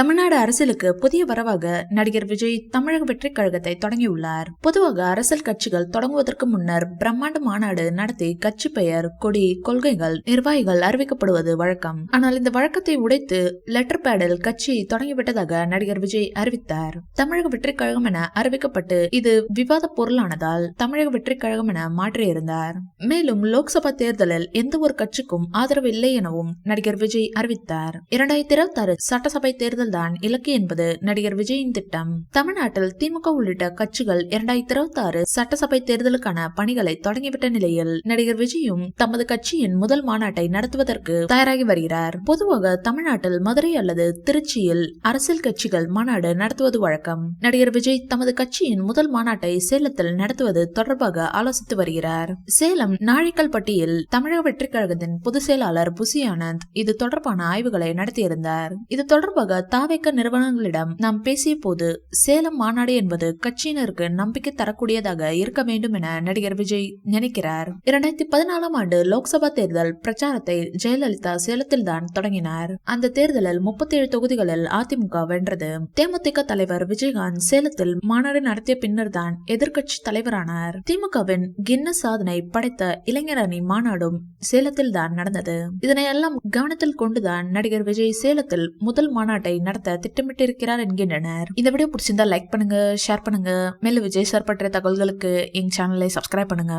தமிழ்நாடு அரசியலுக்கு புதிய வரவாக நடிகர் விஜய் தமிழக வெற்றி கழகத்தை தொடங்கியுள்ளார். பொதுவாக அரசியல் கட்சிகள் தொடங்குவதற்கு முன்னர் பிரம்மாண்ட மாநாடு நடத்தி கட்சி பெயர், கொடி, கொள்கைகள், நிர்வாகிகள் அறிவிக்கப்படுவது வழக்கம். ஆனால் இந்த வழக்கத்தை உடைத்து லெட்டர் பேடில் கட்சி தொடங்கிவிட்டதாக நடிகர் விஜய் அறிவித்தார். தமிழக வெற்றி கழகம் என அறிவிக்கப்பட்டு இது விவாத பொருளானதால் தமிழக வெற்றி கழகம் என மாற்றியிருந்தார். மேலும் லோக்சபா தேர்தலில் எந்த ஒரு கட்சிக்கும் ஆதரவு இல்லை எனவும் நடிகர் விஜய் அறிவித்தார். 2026 சட்டசபை தேர்தல் தான் இலக்கு என்பது நடிகர் விஜயின் திட்டம். தமிழ்நாட்டில் திமுக உள்ளிட்ட கட்சிகள் 2026 சட்டசபை தேர்தலுக்கான பணிகளை தொடங்கிவிட்ட நிலையில் நடிகர் விஜயும் தமது கட்சியின் முதல் மாநாட்டை நடத்துவதற்கு தயாராகி வருகிறார். பொதுவாக தமிழ்நாட்டில் மதுரை அல்லது திருச்சியில் அரசியல் கட்சிகள் மாநாடு நடத்துவது வழக்கம். நடிகர் விஜய் தமது கட்சியின் முதல் மாநாட்டை சேலத்தில் நடத்துவது தொடர்பாக ஆலோசித்து வருகிறார். சேலம் நாழிக்கல்பட்டியில் தமிழக வெற்றி கழகத்தின் பொதுச் செயலாளர் புசி ஆனந்த் இது தொடர்பான ஆய்வுகளை நடத்தியிருந்தார். இது தொடர்பாக தாவேக நிறுவனங்களிடம் நாம் பேசிய போது சேலம் மாநாடு என்பது கட்சியினருக்கு நம்பிக்கை தரக்கூடியதாக இருக்க வேண்டும் என நடிகர் விஜய் நினைக்கிறார். 2014 ஆண்டு லோக்சபா தேர்தல் பிரச்சாரத்தை ஜெயலலிதா சேலத்தில் தான் தொடங்கினார். அந்த தேர்தலில் 37 தொகுதிகளில் அதிமுக வென்றது. தேமுதிக தலைவர் விஜயகாந்த் சேலத்தில் மாநாடு நடத்திய பின்னர் தான் எதிர்கட்சி தலைவரானார். திமுகவின் கின்னஸ் சாதனை படைத்த இளைஞர் அணி மாநாடும் சேலத்தில் தான் நடந்தது. இதனையெல்லாம் கவனத்தில் கொண்டுதான் நடிகர் விஜய் சேலத்தில் முதல் மாநாட்டை நடத்த திட்டமிட்டிருக்கிறார் என்கின்றனர். இந்த வீடியோ பிடிச்சிருந்தா லைக் பண்ணுங்க, ஷேர் பண்ணுங்க. மேலும் விஜய் சார் பற்றிய தகவல்களுக்கு எங்க சேனலை சப்ஸ்கிரைப் பண்ணுங்க.